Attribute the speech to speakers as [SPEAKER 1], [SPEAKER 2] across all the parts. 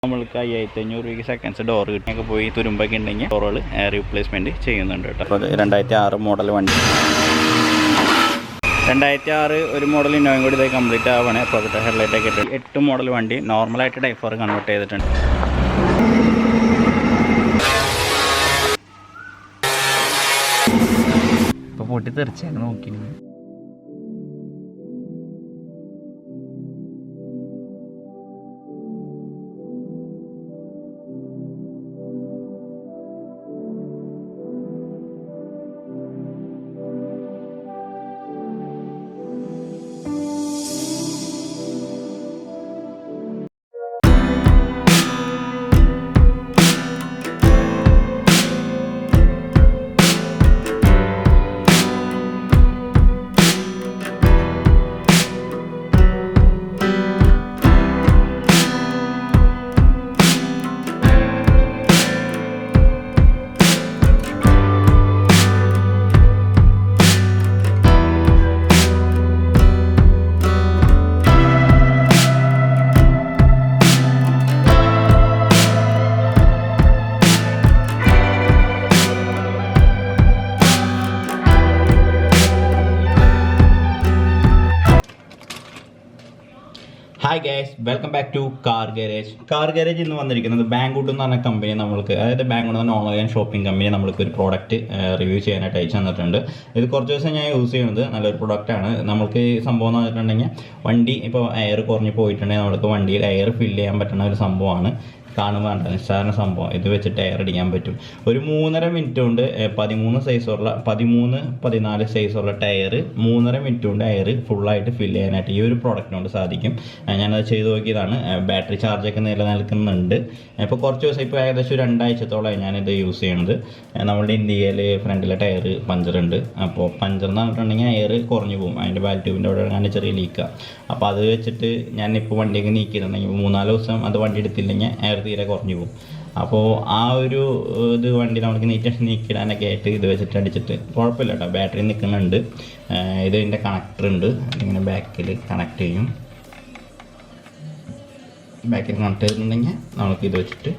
[SPEAKER 1] നമ്മൾക്ക് 5500 രൂപയ്ക്ക് seconds door കിട്ടിയൊക്കെ പോയി തുരുമ്പൊക്കെ ഉണ്ടെങ്കിൽ ഡോറുകൾ റീപ്ലേസ്മെൻറ്റ് ചെയ്യുന്നുണ്ട് കേട്ടോ. അപ്പോൾ 2006 മോഡൽ വണ്ടി, 2006 ഒരു മോഡൽ ഇന്നോവയും കൂടി ഇതായി കംപ്ലീറ്റ് ആവുകയാണ്. പ്രൊജക്ടർ ഹെഡ്ലൈറ്റൊക്കെ ഇട്ട് 8 മോഡൽ വണ്ടി നോർമലായിട്ട് ഡൈഫർ കൺവേർട്ട് ചെയ്തിട്ടുണ്ട്. ഇപ്പോൾ പൊട്ടി തെറിച്ചാണ് നോക്കി. Hi guys, welcome back to car garage ഇന്ന് വന്നിരിക്കുന്നത് ബാങ്കൂട്ട് എന്ന് പറഞ്ഞ കമ്പനി നമ്മൾക്ക്, അതായത് ബാങ്കൂട്ട് എന്ന് പറഞ്ഞ ഓൺലൈൻ ഷോപ്പിംഗ് കമ്പനി നമ്മൾക്ക് ഒരു പ്രോഡക്റ്റ് റിവ്യൂ ചെയ്യാനായിട്ട് അയച്ചു തന്നിട്ടുണ്ട്. ഇത് കുറച്ച് ദിവസം ഞാൻ യൂസ് ചെയ്യുന്നത് നല്ലൊരു പ്രോഡക്റ്റാണ്. നമ്മൾക്ക് ഈ സംഭവം എന്ന് പറഞ്ഞിട്ടുണ്ടെങ്കിൽ വണ്ടി ഇപ്പോൾ എയർ കുറഞ്ഞ് പോയിട്ടുണ്ടെങ്കിൽ നമ്മൾക്ക് വണ്ടിയിൽ എയർ ഫില്ല് ചെയ്യാൻ പറ്റുന്ന ഒരു സംഭവമാണ്. കാണുമ്പോൾ നിസ്സാരണ സംഭവം. ഇത് വെച്ചിട്ട് എയർ അടിക്കാൻ പറ്റും. ഒരു 3.5 മിനിറ്റ് കൊണ്ട് 13-14 സൈസുള്ള ടയർ 3.5 മിനിറ്റ് കൊണ്ട് എയർ ഫുള്ളായിട്ട് ഫില്ല് ചെയ്യാനായിട്ട് ഈ ഒരു പ്രോഡക്റ്റിനോട് സാധിക്കും. ഞാനത് ചെയ്ത് നോക്കിയതാണ്. ബാറ്ററി ചാർജൊക്കെ നിലനിൽക്കുന്നുണ്ട്. ഇപ്പോൾ കുറച്ച് ദിവസം, ഇപ്പോൾ ഏകദേശം 2 ആഴ്ചത്തോളമായി ഞാനിത് യൂസ് ചെയ്യുന്നത്. നമ്മുടെ ഇന്ത്യയിൽ ഫ്രണ്ടിലെ ടയർ പഞ്ചറുണ്ട്. അപ്പോൾ പഞ്ചർ എന്ന് പറഞ്ഞിട്ടുണ്ടെങ്കിൽ എയർ കുറഞ്ഞു പോകും. അതിൻ്റെ ബാൽ ട്യൂബിൻ്റെ അവിടെ അങ്ങനെ ചെറിയ ലീക്കാണ്. അപ്പോൾ അത് വെച്ചിട്ട് ഞാനിപ്പോൾ വണ്ടിയൊക്കെ നീക്കിയിട്ടുണ്ടെങ്കിൽ 3-4 ദിവസം അത് വണ്ടി എടുത്തില്ലെങ്കിൽ എയർ തീരെ കുറഞ്ഞു പോകും. അപ്പോൾ ആ ഒരു ഇത് വണ്ടി നമുക്ക് നീക്കിടാനൊക്കെ ആയിട്ട് ഇത് വെച്ചിട്ട് അടിച്ചിട്ട് കുഴപ്പമില്ല കേട്ടോ. ബാറ്ററി നിൽക്കുന്നുണ്ട്. ഇതിൻ്റെ കണക്ടർ ഉണ്ട്. ഇങ്ങനെ ബാക്കിൽ കണക്ട് ചെയ്യും. ബാക്കിൽ കണക്ട് ചെയ്തിട്ടുണ്ടെങ്കിൽ നമുക്ക് ഇത് വെച്ചിട്ട്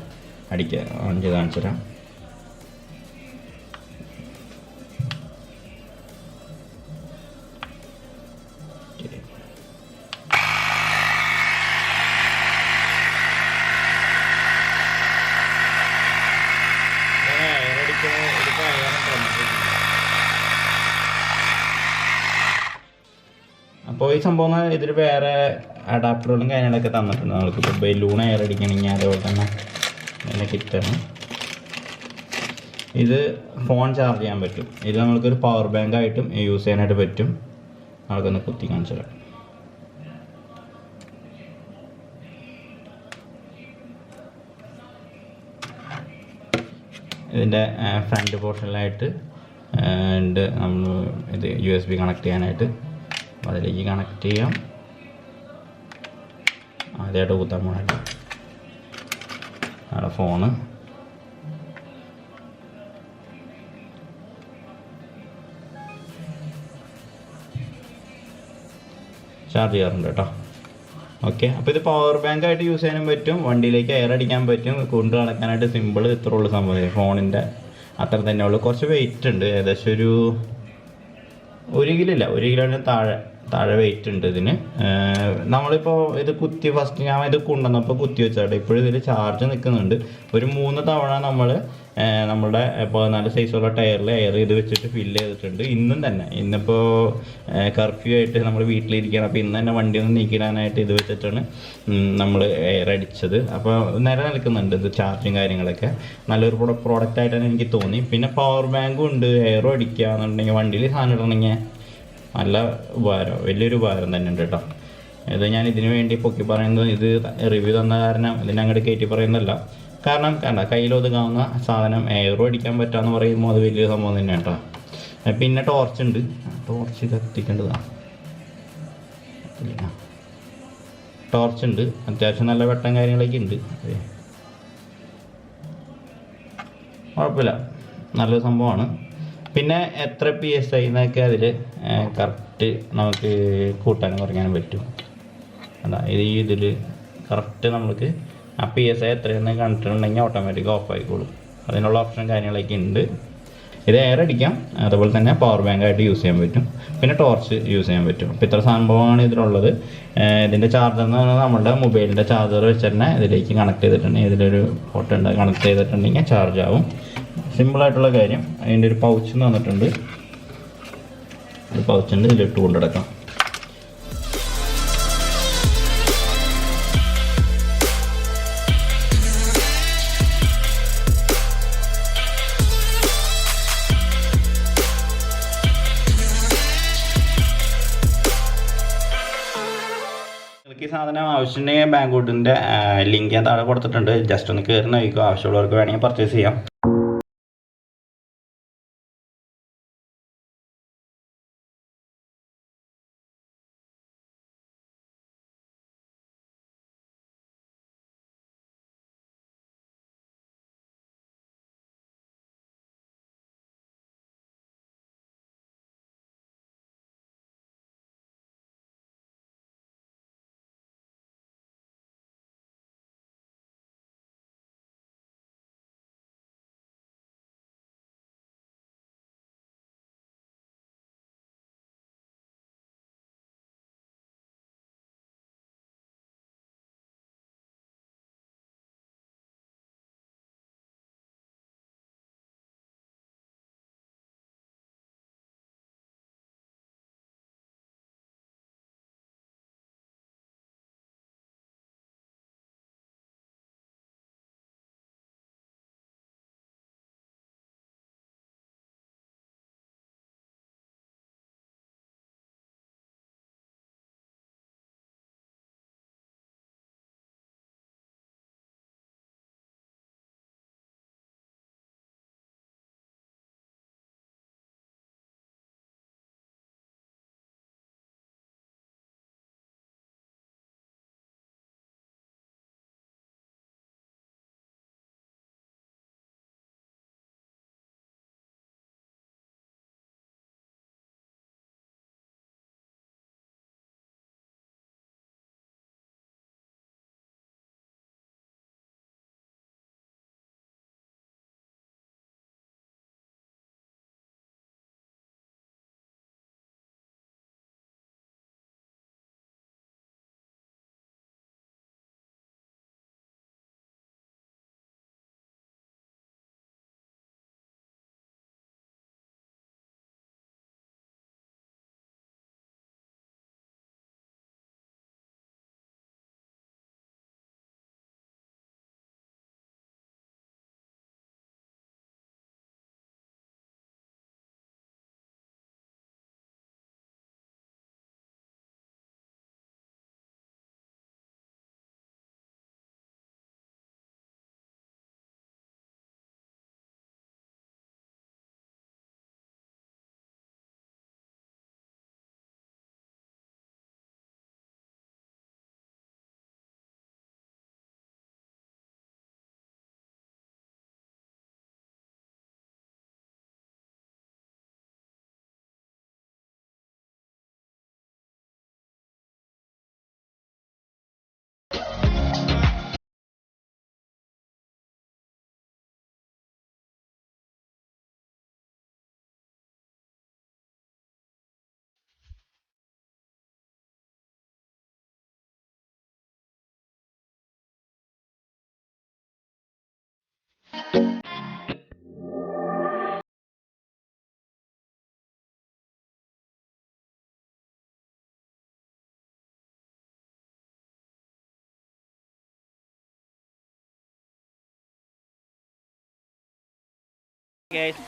[SPEAKER 1] അടിക്കാം. ഓൺ ചെയ്ത് കാണിച്ചു തരാം. അപ്പോൾ ഈ സംഭവം ഇതിൽ വേറെ അഡാപ്റ്ററുകളും കാര്യങ്ങളൊക്കെ തന്നിട്ടുണ്ട്. നമ്മൾക്കിപ്പോൾ ബലൂൺ എയർ അടിക്കണമെങ്കിൽ അതേപോലെ തന്നെ ഇങ്ങനെ കിറ്റാണ്. ഇത് ഫോൺ ചാർജ് ചെയ്യാൻ പറ്റും. ഇത് നമ്മൾക്കൊരു പവർ ബാങ്ക് ആയിട്ടും യൂസ് ചെയ്യാനായിട്ട് പറ്റും. നമ്മൾക്കൊന്ന് കുത്തി കാണിച്ചു തരാം. ഇതിൻ്റെ ഫ്രണ്ട് പോർഷനിലായിട്ട് നമ്മൾ ഇത് USB കണക്ട് ചെയ്യാനായിട്ട് അതിലേക്ക് കണക്ട് ചെയ്യാം. ആദ്യമായിട്ട് കുത്താൻ പോകണല്ലോ. അവിടെ ഫോണ് ചാർജ് ചെയ്യാറുണ്ട് കേട്ടോ. ഓക്കെ, അപ്പോൾ ഇത് പവർ ബാങ്ക് ആയിട്ട് യൂസ് ചെയ്യാനും പറ്റും. വണ്ടിയിലേക്ക് എയർ അടിക്കാൻ പറ്റും. കൊണ്ട് നടക്കാനായിട്ട് സിമ്പിൾ. ഇത്ര ഉള്ള സംഭവം. ഫോണിൻ്റെ അത്ര തന്നെ ഉള്ളൂ. കുറച്ച് വെയിറ്റ് ഉണ്ട്. ഏകദേശം ഒരു 1 കിലോ ഇല്ല, 1 കിലോന് താഴെ വെയിറ്റ് ഉണ്ട് ഇതിന്. നമ്മളിപ്പോൾ ഇത് കുത്തി ഫസ്റ്റ് ഞാൻ ഇത് കൊണ്ടുവന്നപ്പോൾ കുത്തി വെച്ചാട്ടെ. ഇപ്പോഴും ഇതിൽ ചാർജ് നിൽക്കുന്നുണ്ട്. ഒരു 3 തവണ നമ്മൾ നമ്മളുടെ 14 സൈസുള്ള ടയറിൽ എയർ ഇത് വെച്ചിട്ട് ഫില്ല് ചെയ്തിട്ടുണ്ട്. ഇന്നിപ്പോൾ കർഫ്യൂ ആയിട്ട് നമ്മൾ വീട്ടിലിരിക്കുകയാണ്. അപ്പോൾ ഇന്ന് തന്നെ വണ്ടി ഒന്ന് നീക്കിടാനായിട്ട് ഇത് വെച്ചിട്ടാണ് നമ്മൾ എയർ അടിച്ചത്. അപ്പോൾ നിലനിൽക്കുന്നുണ്ട് ഇത് ചാർജും കാര്യങ്ങളൊക്കെ. നല്ലൊരു പ്രോഡക്റ്റ് ആയിട്ടാണ് എനിക്ക് തോന്നി. പിന്നെ പവർ ബാങ്കും ഉണ്ട്. എയറും അടിക്കുക എന്നുണ്ടെങ്കിൽ വണ്ടിയിൽ സാധനം ഇടണമെങ്കിൽ നല്ല ഉപകാരം, വലിയൊരു ഉപകാരം തന്നെ ഉണ്ട് കേട്ടോ. ഇത് ഞാൻ ഇതിനു വേണ്ടി പൊക്കി പറയുന്നത്, ഇത് റിവ്യൂ തന്ന കാരണം ഇതിനങ്ങോട്ട് കയറ്റി പറയുന്നതല്ല. കാരണം കയ്യിൽ ഒതുങ്ങാവുന്ന സാധനം എയറും അടിക്കാൻ പറ്റാമെന്ന് പറയുമ്പോൾ അത് വലിയ സംഭവം തന്നെ കേട്ടോ. പിന്നെ ടോർച്ച് ഉണ്ട്. ടോർച്ച് കത്തിക്കേണ്ടതാണ്. ടോർച്ച് ഉണ്ട്. അത്യാവശ്യം നല്ല വെട്ടം കാര്യങ്ങളൊക്കെ ഉണ്ട്. കുഴപ്പമില്ല, നല്ലൊരു സംഭവമാണ്. പിന്നെ എത്ര PSI എന്നൊക്കെ അതിൽ കറക്റ്റ് നമുക്ക് കൂട്ടാനും കുറയ്ക്കാനും പറ്റും. അതാ ഇതിൽ കറക്റ്റ് നമുക്ക് ആ PSI എത്രയെന്ന് കണ്ടിട്ടുണ്ടെങ്കിൽ ഓട്ടോമാറ്റിക് ഓഫ് ആയിക്കോളും. അതിനുള്ള ഓപ്ഷൻ കാര്യങ്ങളൊക്കെ ഉണ്ട്. ഇത് എയർ അടിക്കാം, അതുപോലെ തന്നെ പവർ ബാങ്ക് ആയിട്ട് യൂസ് ചെയ്യാൻ പറ്റും, പിന്നെ ടോർച്ച് യൂസ് ചെയ്യാൻ പറ്റും. അപ്പോൾ ഇത്ര സംഭവമാണ് ഇതിലുള്ളത്. ഇതിൻ്റെ ചാർജർ എന്ന് പറഞ്ഞാൽ നമ്മുടെ മൊബൈലിൻ്റെ ചാർജർ വെച്ച് തന്നെ ഇതിലേക്ക് കണക്ട് ചെയ്തിട്ടുണ്ടെങ്കിൽ, ഇതിലൊരു ഫോട്ടോ ഉണ്ട്, കണക്ട് ചെയ്തിട്ടുണ്ടെങ്കിൽ ചാർജ് ആവും. സിമ്പിളായിട്ടുള്ള കാര്യം. അതിൻ്റെ ഒരു പൗച്ച് എന്ന് പറഞ്ഞിട്ടുണ്ട്, ഒരു പൗച്ചുണ്ട്, ഇതിലിട്ട് കൊണ്ടിടക്കാം. ഈ സാധനം ആവശ്യമുണ്ടെങ്കിൽ ബാങ്കോട്ടിൻ്റെ ലിങ്ക് ഞാൻ താഴെ കൊടുത്തിട്ടുണ്ട്. ജസ്റ്റ് ഒന്ന് കയറി നോക്കിക്കോ, ആവശ്യമുള്ളവർക്ക് വേണമെങ്കിൽ പർച്ചേസ് ചെയ്യാം.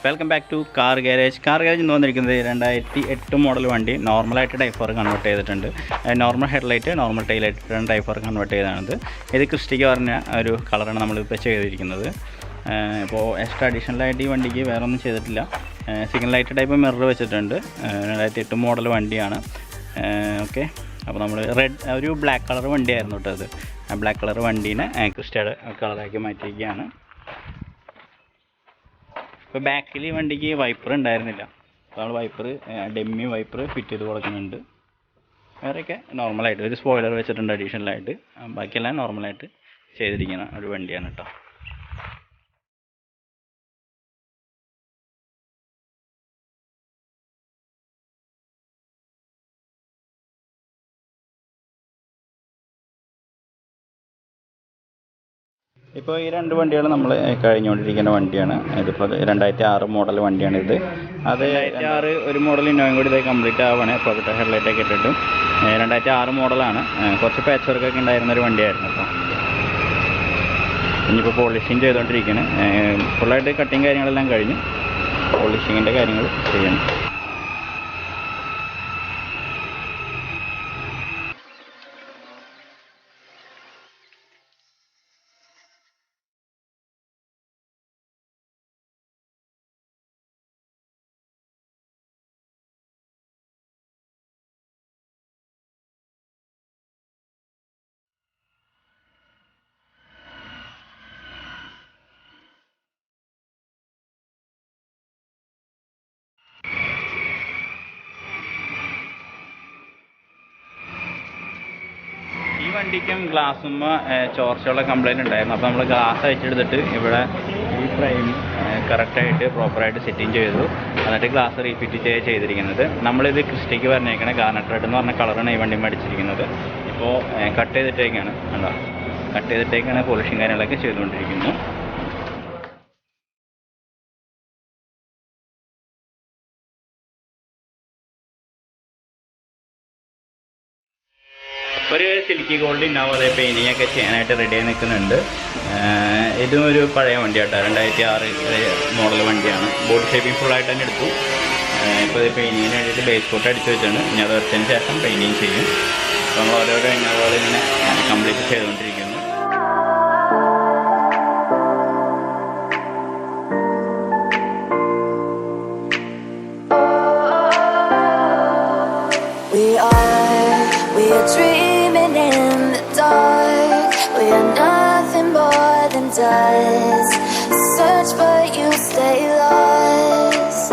[SPEAKER 1] Welcome back to car garage. Car garage എന്ന് വന്നിരിക്കുന്നത് 2008 മോഡൽ വണ്ടി. നോർമലായിട്ട് ടൈഫർ കൺവേർട്ട് ചെയ്തിട്ടുണ്ട്. നോർമൽ ഹെഡ്ലൈറ്റ്, നോർമൽ ടൈലൈറ്റ് ടൈഫർ കൺവേർട്ട് ചെയ്താണിത്. ഇത് ക്രിസ്റ്റിക്ക് പറഞ്ഞ ഒരു കളറാണ് നമ്മളിപ്പോൾ ചെയ്തിരിക്കുന്നത്. ഇപ്പോൾ എക്സ്ട്രാ അഡീഷണലായിട്ട് ഈ വണ്ടിക്ക് വേറെ ഒന്നും ചെയ്തിട്ടില്ല. സിഗ്നൽ ലൈറ്റ് ടൈപ്പ് മിറർ വെച്ചിട്ടുണ്ട്. 2008 മോഡൽ വണ്ടിയാണ്. ഓക്കെ, അപ്പോൾ നമ്മൾ ഒരു ബ്ലാക്ക് കളർ വണ്ടിയായിരുന്നു കേട്ടോ അത്. ആ ബ്ലാക്ക് കളർ വണ്ടീനെ ക്രിസ്റ്റയുടെ കളറാക്കി മാറ്റിയിരിക്കുകയാണ്. ഇപ്പോൾ ബാക്കിൽ ഈ വണ്ടിക്ക് വൈപ്പർ ഉണ്ടായിരുന്നില്ല. അപ്പോൾ നമ്മൾ വൈപ്പർ, ഡെമ്മി വൈപ്പർ ഫിറ്റ് ചെയ്ത് കൊടുക്കുന്നുണ്ട്. വേറെയൊക്കെ നോർമലായിട്ട് ഒരു സ്പോയിലർ വെച്ചിട്ടുണ്ട് അഡീഷണലായിട്ട്. ബാക്കിയെല്ലാം നോർമലായിട്ട് ചെയ്തിരിക്കുന്ന ഒരു വണ്ടിയാണ് കേട്ടോ. ഇപ്പോൾ ഈ 2 വണ്ടികൾ നമ്മൾ കഴിഞ്ഞുകൊണ്ടിരിക്കുന്ന വണ്ടിയാണ്. ഇതിപ്പോൾ 2006 മോഡൽ വണ്ടിയാണിത്. അത് 2006 ഒരു മോഡൽ ഇന്നോവയും കൂടി ഇത് കംപ്ലീറ്റ് ആവുകയാണ്. പ്രൊജക്ടർ ഹെഡ്ലൈറ്റൊക്കെ ഇട്ടിട്ടും 2006 മോഡലാണ്. കുറച്ച് പാച്ച് വർക്കൊക്കെ ഉണ്ടായിരുന്നൊരു വണ്ടിയായിരുന്നു. അപ്പോൾ ഇനിയിപ്പോൾ പോളിഷിങ് ചെയ്തുകൊണ്ടിരിക്കുകയാണ്. ഫുള്ളായിട്ട് കട്ടിങ് കാര്യങ്ങളെല്ലാം കഴിഞ്ഞു. പോളിഷിങ്ങിൻ്റെ കാര്യങ്ങൾ ചെയ്യണം. വണ്ടിക്കും ഗ്ലാസ്സുമ്മ ചോർച്ചയുള്ള കംപ്ലൈൻറ്റ് ഉണ്ടായിരുന്നു. അപ്പോൾ നമ്മൾ ഗ്ലാസ് അയച്ചെടുത്തിട്ട് ഇവിടെ ഈ ഫ്രെയിം കറക്റ്റായിട്ട് പ്രോപ്പറായിട്ട് സെറ്റിങ് ചെയ്തു. എന്നിട്ട് ഗ്ലാസ് റീഫിറ്റ് ചെയ്തിരിക്കുന്നത്. നമ്മളിത് ക്രിസ്റ്റിക്ക് പറഞ്ഞേക്കണേ ഗാർനറ്റ് റെഡ് എന്ന് പറഞ്ഞ കളറാണ് ഈ വണ്ടി മേടിച്ചിരിക്കുന്നത്. ഇപ്പോൾ കട്ട് ചെയ്തിട്ടേക്കാണ്, കണ്ടോ, കട്ട് ചെയ്തിട്ടേക്കാണ് പോളിഷിങ് കാര്യങ്ങളൊക്കെ ചെയ്തുകൊണ്ടിരിക്കുന്നത്. ഒരു സിൽക്കി ഗോൾഡ് ഇന്നോവ പെയിൻറ്റിങ് ഒക്കെ ചെയ്യാനായിട്ട് റെഡി ആയി നിൽക്കുന്നുണ്ട്. ഇതും ഒരു പഴയ വണ്ടിയാട്ടോ, 2006 മോഡൽ വണ്ടിയാണ്. ബോഡി ഷേപ്പിംഗ് ഫുള്ളായിട്ട് തന്നെ എടുത്തു. ഇപ്പോൾ ഇത് പെയിൻറ്റിങ്ങിന് വേണ്ടിയിട്ട് ബേസ് കോട്ട് അടിച്ച് വെച്ചാണ്. ഇനി അത് വെച്ചതിന് ശേഷം പെയിൻറ്റിങ് ചെയ്യും. അപ്പോൾ നമ്മൾ ഓരോരോ ഇന്നോവകൾ ഇങ്ങനെ കംപ്ലീറ്റ് ചെയ്തുകൊണ്ടിരിക്കുന്നു.
[SPEAKER 2] Does search but you stay lost.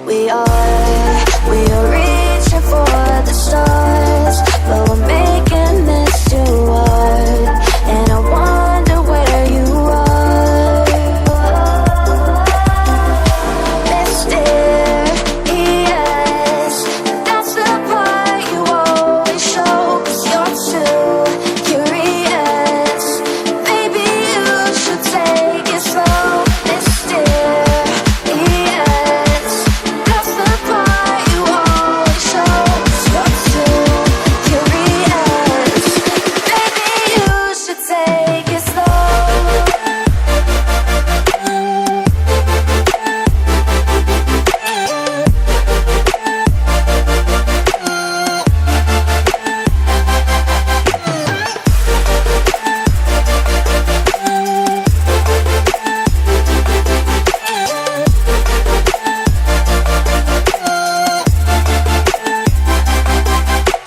[SPEAKER 2] We are reaching for the stars, but we're making this too hard, and I wonder where you are. Mysterious, that's the part you always show, 'cause you're too curious. Maybe you should take it slow. Mysterious, that's the part you always show, 'cause you're too curious. Maybe you should take it slow.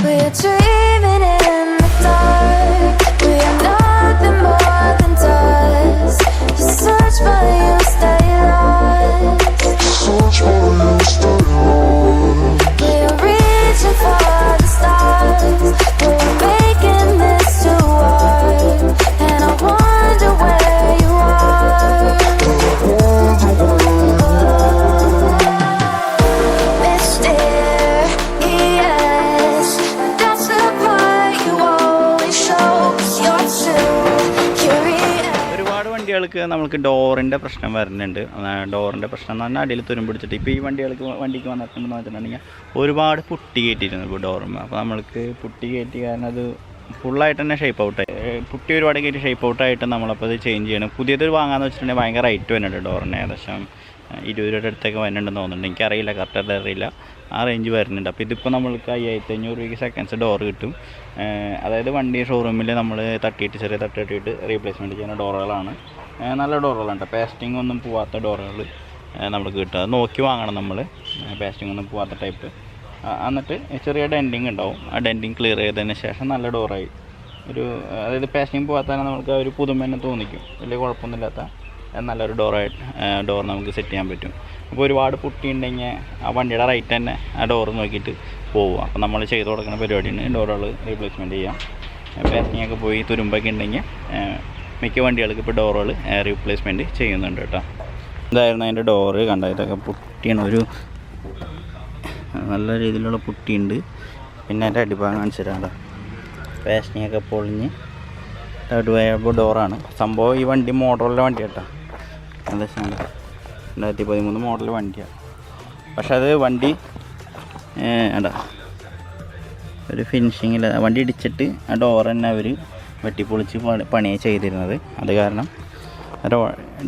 [SPEAKER 2] We're dreaming in the dark. We are nothing more than dust. You search but you stay lost. We are reaching for the stars, but we're making this too hard, and I wonder where you are. Mysterious, that's the part you always show, 'cause you're too curious.
[SPEAKER 1] ഒരുപാട് വണ്ടികൾക്ക് നമുക്ക് ഡോറിൻ്റെ പ്രശ്നം വരുന്നുണ്ട്. ഡോറിൻ്റെ പ്രശ്നം എന്ന് പറഞ്ഞാൽ അടിയിൽ തുരുമ്പ് പിടിച്ചിട്ട് ഇപ്പോൾ ഈ വണ്ടിക്ക് വന്നിട്ടുണ്ടെന്ന് വെച്ചിട്ടുണ്ടെങ്കിൽ ഒരുപാട് പുട്ടി കയറ്റിയിരുന്നു ഇപ്പോൾ ഡോറുമ്പോൾ. അപ്പോൾ നമ്മൾക്ക് പുട്ടി കയറ്റി കാരണം അത് ഫുള്ളായിട്ട് തന്നെ ഷേപ്പ് ഔട്ടായി. പുട്ടി ഒരുപാട് കയറ്റി ഷേപ്പ് ഔട്ടായിട്ട് നമ്മളപ്പോൾ അത് ചേഞ്ച് ചെയ്യണം. പുതിയതൊരു വാങ്ങാമെന്ന് വെച്ചിട്ടുണ്ടെങ്കിൽ ഭയങ്കര റേറ്റ് വരുന്നുണ്ട്. ഡോറിന് ഏകദേശം 20 രൂപയുടെ അടുത്തൊക്കെ വരുന്നുണ്ടെന്ന് തോന്നുന്നുണ്ട്. എനിക്കറിയില്ല, കറക്റ്റായിട്ട് അറിയില്ല. ആ റേഞ്ച് വരുന്നുണ്ട്. അപ്പോൾ ഇതിപ്പോൾ നമ്മൾക്ക് 5500 രൂപയ്ക്ക് സെക്കൻഡ്സ് ഡോറ് കിട്ടും. അതായത് വണ്ടി ഷോറൂമിൽ നമ്മൾ ചെറിയ തട്ടിയിട്ട് റീപ്ലേസ്മെൻറ്റ് ചെയ്യുന്ന ഡോറുകളാണ്. നല്ല ഡോറുകളാണ്. പേസ്റ്റിംഗ് ഒന്നും പോവാത്ത ഡോറുകൾ നമുക്ക് കിട്ടും. അത് നോക്കി വാങ്ങണം നമ്മൾ, പേസ്റ്റിംഗ് ഒന്നും പോവാത്ത ടൈപ്പ്. എന്നിട്ട് ചെറിയ ഡെൻറ്റിങ് ഉണ്ടാവും. ആ ഡെൻറ്റിങ് ക്ലിയർ ചെയ്തതിന് ശേഷം നല്ല ഡോറായി അതായത് പേസ്റ്റിംഗ് പോകാത്ത നമുക്ക് ഒരു പുതുമ തന്നെ തോന്നിക്കും. വലിയ കുഴപ്പമൊന്നുമില്ലാത്ത നല്ലൊരു ഡോർ നമുക്ക് സെറ്റ് ചെയ്യാൻ പറ്റും. അപ്പോൾ ഒരുപാട് പുട്ടി ഉണ്ടെങ്കിൽ ആ വണ്ടിയുടെ റൈറ്റ് തന്നെ ആ ഡോറ് നോക്കിയിട്ട് പോകും. അപ്പോൾ നമ്മൾ ചെയ്ത് കൊടുക്കുന്ന പരിപാടിയാണ് ഡോറുകൾ റീപ്ലേസ്മെൻറ്റ് ചെയ്യാം. പാക്കിങ്ങൊക്കെ പോയി തുരുമ്പൊക്കെ ഉണ്ടെങ്കിൽ മിക്ക വണ്ടികൾക്ക് ഇപ്പോൾ ഡോറുകൾ റീപ്ലേസ്മെൻറ്റ് ചെയ്യുന്നുണ്ട് കേട്ടോ. ഇതായിരുന്നു അതിൻ്റെ ഡോറ് കണ്ട, ഇതൊക്കെ പുട്ടിയാണ്, ഒരു നല്ല രീതിയിലുള്ള പുട്ടിയുണ്ട്. പിന്നെ അതിൻ്റെ അടിഭാഗം കാണിച്ചിട്ടാണ് പാക്കിങ്ങൊക്കെ പൊളിഞ്ഞ് പോയപ്പോൾ ഡോറാണ് സംഭവം. ഈ വണ്ടി മോഡലുള്ള വണ്ടി കേട്ടോ, എന്താ വെച്ചാൽ 2013 മോഡൽ വണ്ടിയാണ്. പക്ഷെ അത് വണ്ടി എന്താ ഒരു ഫിനിഷിങ്ങിൽ വണ്ടി ഇടിച്ചിട്ട് ആ ഡോർ തന്നെ അവർ വെട്ടിപ്പൊളിച്ച് പണിയെ ചെയ്തിരുന്നത്. അത് കാരണം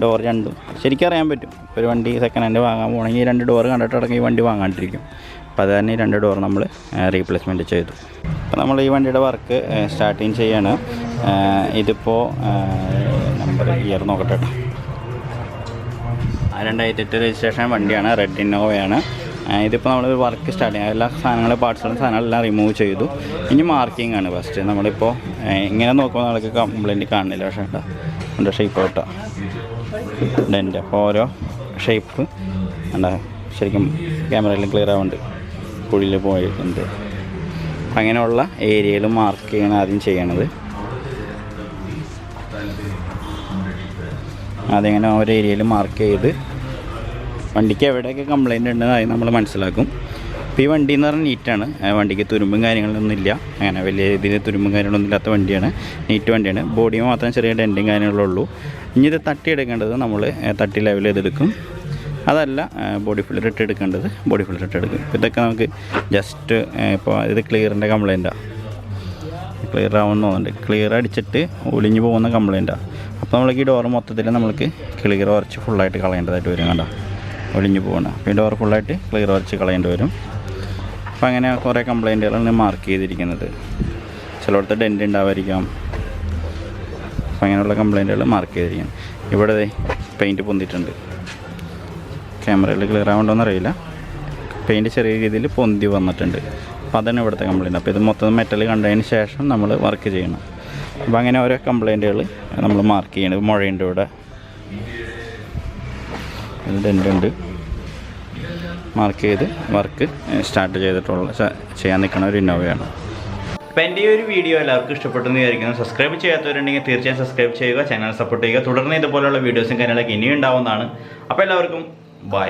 [SPEAKER 1] ഡോർ രണ്ടും ശരിക്കും അറിയാൻ പറ്റും. ഒരു വണ്ടി സെക്കൻഡ് ഹാൻഡ് വാങ്ങാൻ പോകണമെങ്കിൽ 2 ഡോർ കണ്ടിട്ടടക്കം ഈ വണ്ടി വാങ്ങാണ്ടിരിക്കും. അപ്പോൾ അത് തന്നെ ഈ 2 ഡോർ നമ്മൾ റീപ്ലേസ്മെൻറ്റ് ചെയ്തു. അപ്പോൾ നമ്മൾ ഈ വണ്ടിയുടെ വർക്ക് സ്റ്റാർട്ടിങ് ചെയ്യാണ്. ഇതിപ്പോൾ നമ്പർ ഇയർ നോക്കട്ടെ, 2008 രജിസ്ട്രേഷൻ വണ്ടിയാണ്, റെഡ് ഇന്നോവയാണ്. ഇതിപ്പോൾ നമ്മൾ വർക്ക് സ്റ്റാർട്ട് ചെയ്യാം. എല്ലാ സാധനങ്ങളും പാർട്സുകളും സാധനങ്ങളെല്ലാം റിമൂവ് ചെയ്തു. ഇനി മാർക്കിംഗ് ആണ് ഫസ്റ്റ്. നമ്മളിപ്പോൾ ഇങ്ങനെ നോക്കുമ്പോൾ നമ്മൾക്ക് കംപ്ലയിൻറ്റ് കാണുന്നില്ല. പക്ഷേ കേട്ടോ എൻ്റെ ഷേപ്പ് കേട്ടോ ഡെൻ്റ്, അപ്പോൾ ഓരോ ഷേപ്പ് എന്താ ശരിക്കും ക്യാമറയിൽ ക്ലിയർ ആവുന്നുണ്ട്, കുഴിയിൽ പോയിട്ടുണ്ട്. അങ്ങനെയുള്ള ഏരിയയിൽ മാർക്ക് ചെയ്യണം ആദ്യം ചെയ്യണത്. അതിങ്ങനെ ഓരോ ഏരിയയിൽ മാർക്ക് ചെയ്ത് വണ്ടിക്ക് എവിടെയൊക്കെ കംപ്ലയിൻ്റ് ഉണ്ടെന്ന് അത് നമ്മൾ മനസ്സിലാക്കും. ഇപ്പോൾ ഈ വണ്ടി എന്ന് പറഞ്ഞാൽ നീറ്റാണ്, വണ്ടിക്ക് തുരുമ്പും കാര്യങ്ങളൊന്നും ഇല്ല. അങ്ങനെ വലിയ രീതിയിൽ തുരുമ്പും കാര്യങ്ങളൊന്നും ഇല്ലാത്ത വണ്ടിയാണ്, നീറ്റ് വണ്ടിയാണ്. ബോഡി മാത്രം ചെറിയ ഡെൻറ്റും കാര്യങ്ങളുള്ളൂ. ഇനി ഇത് തട്ടിയെടുക്കേണ്ടത് നമ്മൾ തട്ടി ലെവൽ ചെയ്തെടുക്കും. അതല്ല ബോഡി ഫില്ലർ ഇട്ട് എടുക്കേണ്ടത് ബോഡി ഫില്ലർ ഇട്ട് എടുക്കും. ഇതൊക്കെ നമുക്ക് ജസ്റ്റ് ഇപ്പോൾ ഇത് ക്ലിയറിൻ്റെ കംപ്ലയിൻറ്റാണ്, ക്ലിയർ ആവുമെന്ന് തോന്നുന്നുണ്ട്. ക്ലിയർ അടിച്ചിട്ട് ഒലിഞ്ഞ് പോകുന്ന കംപ്ലയിൻറ്റാണ്. അപ്പോൾ നമ്മൾക്ക് ഈ ഡോർ മൊത്തത്തിൽ നമ്മൾക്ക് ക്ലിയർ ഉറച്ച് ഫുള്ളായിട്ട് കളയേണ്ടതായിട്ട് വരും. കണ്ട ഒലിഞ്ഞ് പോകണം. അപ്പോൾ ഈ ഡോർ ഫുള്ളായിട്ട് ക്ലിയർ ഉറച്ച് കളയേണ്ടി വരും. അപ്പോൾ അങ്ങനെ കുറേ കംപ്ലയിൻറ്റുകളാണ് മാർക്ക് ചെയ്തിരിക്കുന്നത്. ചിലയിടത്ത് ഡെൻറ്റ് ഉണ്ടാവാതിരിക്കാം. അപ്പോൾ അങ്ങനെയുള്ള കംപ്ലയിൻറ്റുകൾ മാർക്ക് ചെയ്തിരിക്കണം. ഇവിടെ പെയിൻറ്റ് പൊന്തിയിട്ടുണ്ട്. ക്യാമറയിൽ ക്ലിയർ ആവുന്നുണ്ടോയെന്ന് അറിയില്ല. പെയിൻറ്റ് ചെറിയ രീതിയിൽ പൊന്തി വന്നിട്ടുണ്ട്. അപ്പോൾ അതാണ് ഇവിടുത്തെ കംപ്ലയിൻറ്റ്. അപ്പോൾ ഇത് മൊത്തം മെറ്റൽ കണ്ടതിന് ശേഷം നമ്മൾ വർക്ക് ചെയ്യണം. അപ്പോൾ അങ്ങനെ ഓരോ കംപ്ലയിൻറ്റുകൾ നമ്മൾ മാർക്ക് ചെയ്യണം. മുഴയുണ്ട് ഇവിടെ, ഡെൻറ്റുണ്ട്. മാർക്ക് ചെയ്ത് വർക്ക് സ്റ്റാർട്ട് ചെയ്യാൻ നിൽക്കുന്ന ഒരു ഇന്നോവയാണ്. അപ്പോൾ എൻ്റെ ഈ ഒരു വീഡിയോ എല്ലാവർക്കും ഇഷ്ടപ്പെട്ടെന്ന് വിചാരിക്കുന്നു. സബ്സ്ക്രൈബ് ചെയ്യാത്തവരുണ്ടെങ്കിൽ തീർച്ചയായും സബ്സ്ക്രൈബ് ചെയ്യുക, ചാനൽ സപ്പോർട്ട് ചെയ്യുക. തുടർന്ന് ഇതുപോലുള്ള വീഡിയോസും കാര്യങ്ങളൊക്കെ ഇനിയും ഉണ്ടാവുന്നതാണ്. അപ്പോൾ എല്ലാവർക്കും ബൈ.